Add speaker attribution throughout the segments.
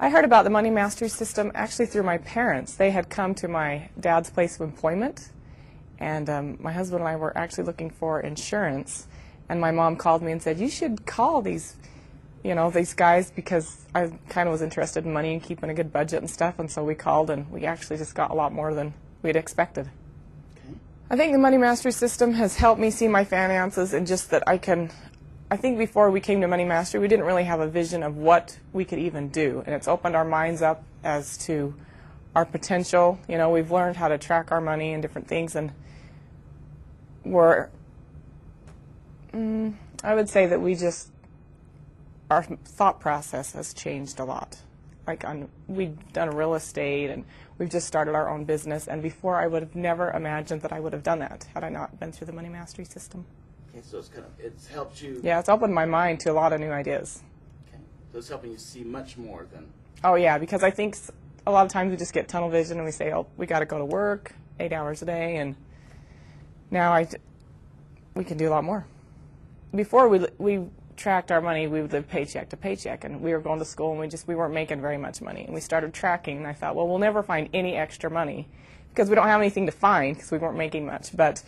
Speaker 1: I heard about the Money Mastery system actually through my parents. They had come to my dad's place of employment, and my husband and I were actually looking for insurance, and my mom called me and said, you should call these, these guys, because I kind of was interested in money and keeping a good budget and stuff, and so we called, and we actually just got a lot more than we'd expected.
Speaker 2: Okay.
Speaker 1: I think the Money Mastery system has helped me see my finances, and just that I think before we came to Money Mastery, we didn't really have a vision of what we could even do, and it's opened our minds up as to our potential. We've learned how to track our money and different things, and I would say that our thought process has changed a lot. We've done real estate, and we've just started our own business, and before I would have never imagined that I would have done that had I not been through the Money Mastery system.
Speaker 2: Okay, so it's helped you.
Speaker 1: Yeah, it's opened my mind to a lot of new ideas.
Speaker 2: Okay, so it's helping you see much more than.
Speaker 1: Oh yeah, because I think a lot of times we just get tunnel vision and we say, oh, we got to go to work 8 hours a day, and now we can do a lot more. Before we tracked our money, we would live paycheck to paycheck, and we were going to school and we weren't making very much money, and we started tracking, and I thought, well, we'll never find any extra money because we don't have anything to find because we weren't making much, but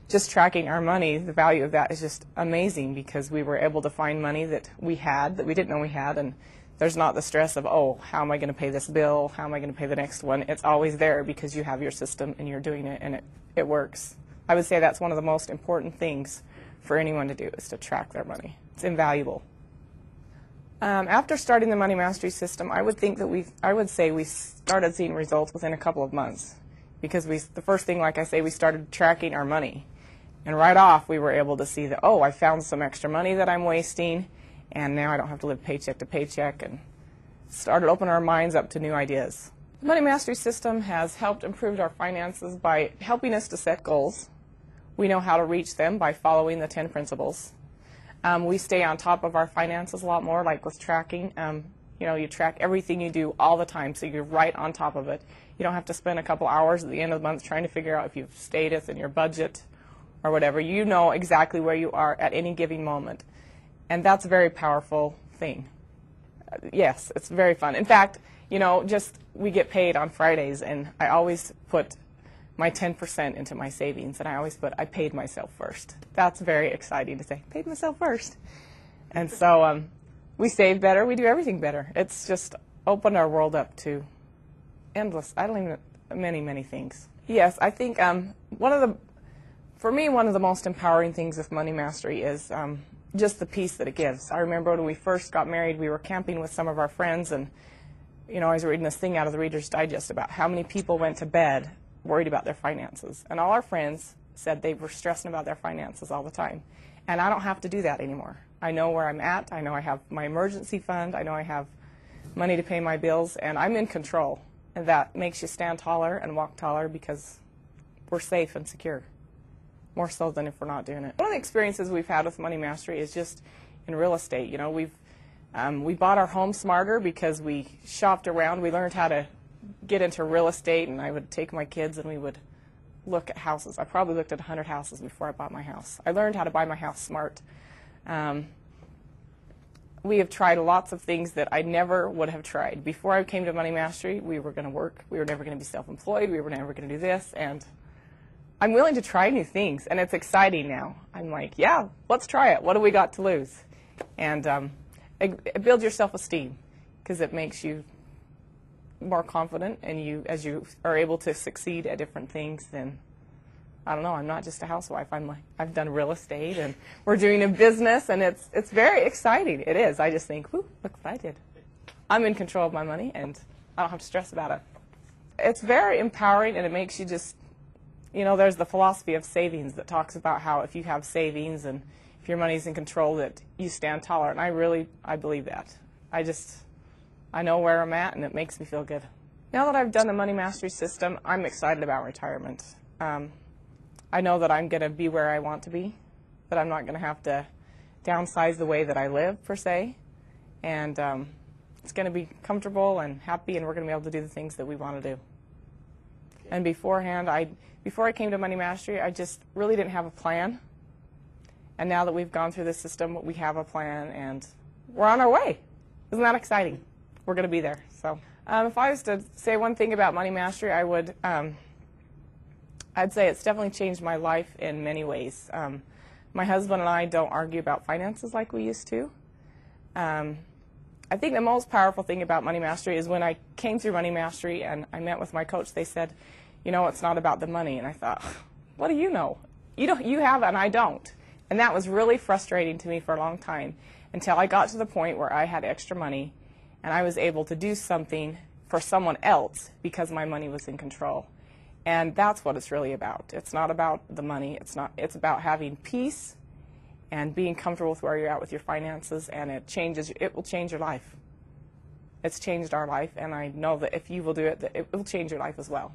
Speaker 1: just tracking our money, the value of that is just amazing, because we were able to find money that we didn't know we had, and there's not the stress of, oh, how am I going to pay this bill? How am I going to pay the next one? It's always there because you have your system and you're doing it, and it works. I would say that's one of the most important things for anyone to do, is to track their money. It's invaluable. After starting the Money Mastery system, I would say we started seeing results within a couple of months, because the first thing, like I say, we started tracking our money. And right off, we were able to see that, oh, I found some extra money that I'm wasting, and now I don't have to live paycheck to paycheck, and started opening our minds up to new ideas. The Money Mastery system has helped improve our finances by helping us to set goals. We know how to reach them by following the 10 principles. We stay on top of our finances a lot more, like with tracking. You track everything you do all the time, so you're right on top of it. You don't have to spend a couple hours at the end of the month trying to figure out if you've stayed within your budget or whatever. You know exactly where you are at any given moment, and that's a very powerful thing. Yes, it's very fun. In fact, we get paid on Fridays, and I always put my 10% into my savings, and I always put, I paid myself first. That's very exciting to say, paid myself first. And so we save better, we do everything better. It's just opened our world up to endless, many things. Yes, I think for me, one of the most empowering things with Money Mastery is just the peace that it gives. I remember when we first got married, we were camping with some of our friends, and I was reading this thing out of the Reader's Digest about how many people went to bed worried about their finances. And all our friends said they were stressing about their finances all the time. And I don't have to do that anymore. I know where I'm at. I know I have my emergency fund. I know I have money to pay my bills, and I'm in control. And that makes you stand taller and walk taller, because we're safe and secure, more so than if we're not doing it. One of the experiences we've had with Money Mastery is just in real estate. We bought our home smarter because we shopped around. We learned how to get into real estate, and I would take my kids and we would look at houses. I probably looked at 100 houses before I bought my house. I learned how to buy my house smart. We have tried lots of things that I never would have tried. Before I came to Money Mastery, we were going to work. We were never going to be self-employed. We were never going to do this. And I'm willing to try new things, and it's exciting now. I'm like, yeah, let's try it. What do we got to lose? And it builds your self-esteem, because it makes you more confident, and as you are able to succeed at different things, then I don't know, I'm not just a housewife. I've done real estate, and we're doing a business, and it's very exciting. It is. I just think, whoo, look what I did. I'm in control of my money, and I don't have to stress about it. It's very empowering, and it makes you just, there's the philosophy of savings that talks about how if you have savings and if your money's in control, that you stand taller, and I believe that. I know where I'm at, and it makes me feel good. Now that I've done the Money Mastery system, I'm excited about retirement. I know that I'm going to be where I want to be, that I'm not going to have to downsize the way that I live, per se, and it's going to be comfortable and happy, and we're going to be able to do the things that we want to do. And before I came to Money Mastery, I just really didn't have a plan. And now that we've gone through this system, we have a plan, and we're on our way. Isn't that exciting? we're going to be there. So if I was to say one thing about Money Mastery, I would, I'd say it's definitely changed my life in many ways. My husband and I don't argue about finances like we used to. I think the most powerful thing about Money Mastery is when I came through Money Mastery and I met with my coach, they said, you know, it's not about the money. And I thought, what do you know? You have it and I don't. And that was really frustrating to me for a long time until I got to the point where I had extra money and I was able to do something for someone else because my money was in control. And that's what it's really about. It's not about the money. It's about having peace and being comfortable with where you're at with your finances, and it will change your life. It's changed our life, and I know that if you will do it, that it will change your life as well.